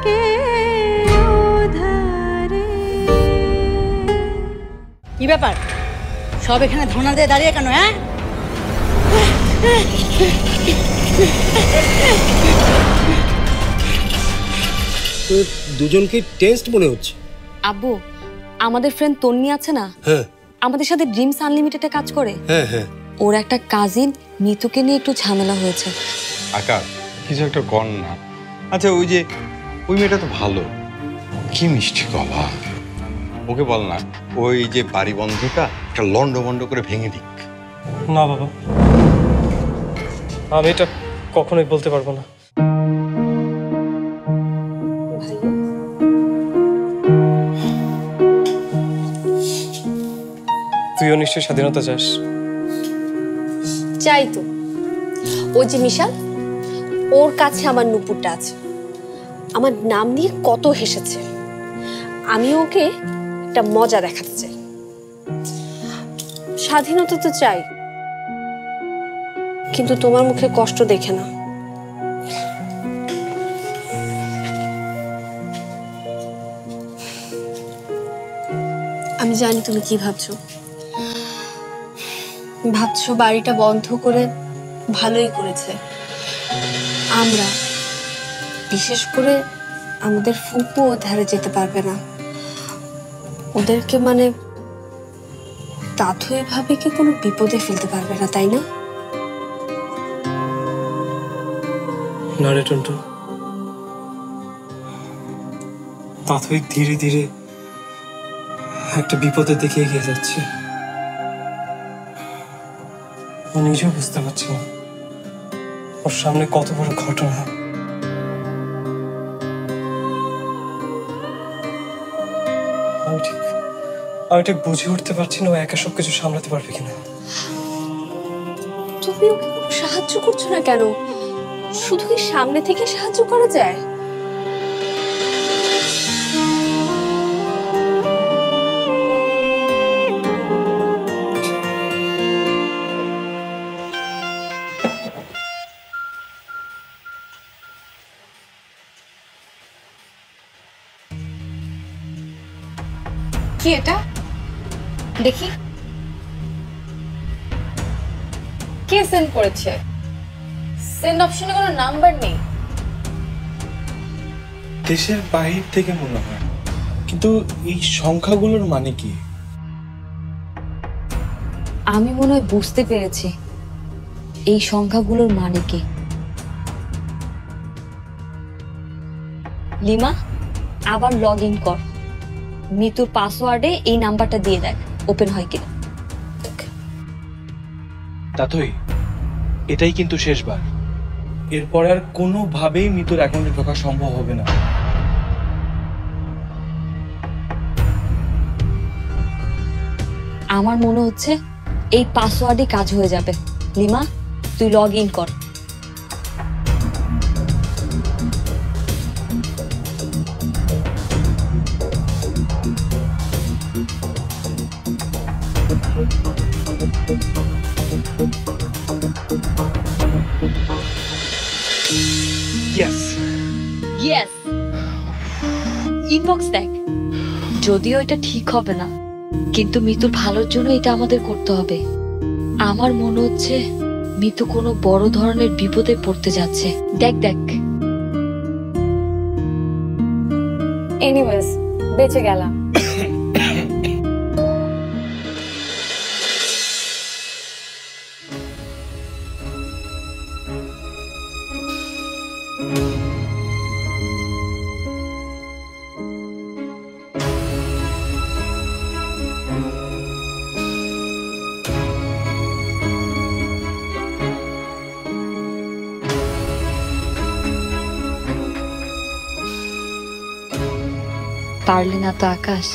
के उधारे। কি ব্যাপার সব এখানে ধর্ণা দিয়ে দাঁড়িয়ে কেন? হ্যাঁ তো দুজনকে টেস্ট মনে হচ্ছে। আব্বু আমাদের ফ্রেন্ড তন্নি আছে না, হ্যাঁ আমাদের সাথে ড্রিমস আনলিমিটেডে কাজ করে, হ্যাঁ হ্যাঁ, ওর একটা কাজিন মিতুকে নিয়ে একটু ঝামেলা হয়েছে। আকাশ কিছু একটা কর না। আচ্ছা ওই যে ওই মেয়েটা তো ভালো, কি মিষ্টি গলা, ওকে বল না ওই যে বাড়ি বন্ধটা একটা লন্ড বন্ড করে ভেঙে দিক। না বাবা, আমি এটা কখনোই বলতে পারবো না। তুইও নিশ্চয়ই স্বাধীনতা চাস। চাই তো। ওই যে মিশাল, ওর কাছে আমার নুপুরটা আছে, আমার নাম নিয়ে কত হেসেছে। আমি ওকে একটা মজা দেখাতে চাই। স্বাধীনতা তো চাই, কিন্তু তোমার মুখে কষ্ট দেখে না। আমি জানি তুমি কি ভাবছো। ভাবছো বাড়িটা বন্ধ করে ভালোই করেছে। আমরা, বিশেষ করে আমাদের ফুপু ধারে যেতে পারবে না। ওদেরকে মানে তাথু এভাবে কি কোনো বিপদে ফেলতে পারবে না, তাই না? না রে টুনটুন, তাথই ধীরে ধীরে একটা বিপদের দিকে এগিয়ে যাচ্ছে। ও নিজেও বুঝতে পারছি না ওর সামনে কত বড় ঘটনা। আমি ঠিক বুঝে উঠতে পারছি না ও একা সবকিছু সামলাতে পারবে কিনা। তুমি ওকে কোনো সাহায্য করছো না কেন? শুধু কি সামনে থেকে সাহায্য করা যায়? কি এটা দেখি, কে সেন্ড করেছে? সেন্ড অপশনে কোনো নাম্বার নেই। দেশের বাহির থেকে মনে হয়, কিন্তু এই সংখ্যাগুলোর মানে কি? আমি মনে হয় বুঝতে পেরেছি এই সংখ্যাগুলোর মানে কি। লিমা, আবার লগ ইন কর, মিতুর পাসওয়ার্ডে এই নাম্বারটা দিয়ে দেখ ওপেন হয় কিনা। তাতই এটাই কিন্তু শেষবার। এরপর আর কোনোভাবেই মিতুর অ্যাকাউন্টে ঢোকা সম্ভব হবে না। আমার মনে হচ্ছে এই পাসওয়ার্ডে কাজ হয়ে যাবে। লিমা, তুই লগ ইন কর। ইয়েস ইয়েস, ইনবক্স দেখ। যদিও এটা ঠিক হবে না, কিন্তু মিতুর ভালোর জন্য এটা আমাদের করতে হবে। আমার মনে হচ্ছে মিতু কোনো বড় ধরনের বিপদে পড়তে যাচ্ছে। দেখ দেখ। এনিওয়েজ, বেঁচে গেলাম। পারলে না তো আকাশ,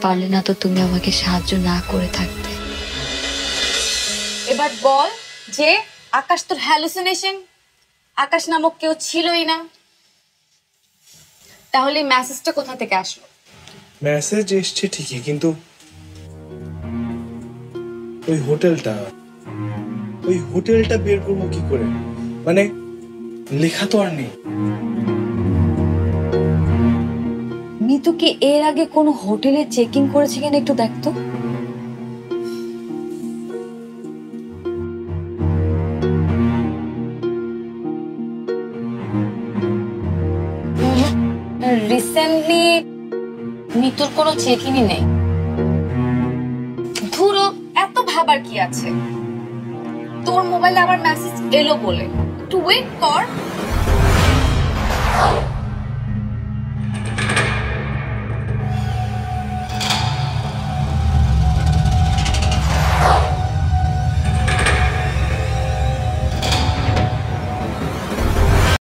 পারলে না তো তুমি আমাকে সাহায্য না করে থাকতে। এবার বল যে আকাশ তোর হ্যালুসিনেশন, আকাশ নামক কেউ ছিলই না। তাহলে মেসেজটা কোথা থেকে আসলো? মেসেজ এসছে ঠিকই, কিন্তু ওই হোটেলটা বের করবো কি করে? মানে লেখা তো আর নেই। মিতু কি এর আগে কোনো হোটেলে চেকিং করেছে কিনা একটু দেখতো। রিসেন্টলি মিতুর কোনো চেকিংই নেই। ধুরো, এত ভাবার কি আছে? তোর মোবাইলে আবার মেসেজ এলো বলে একটু ওয়েট কর।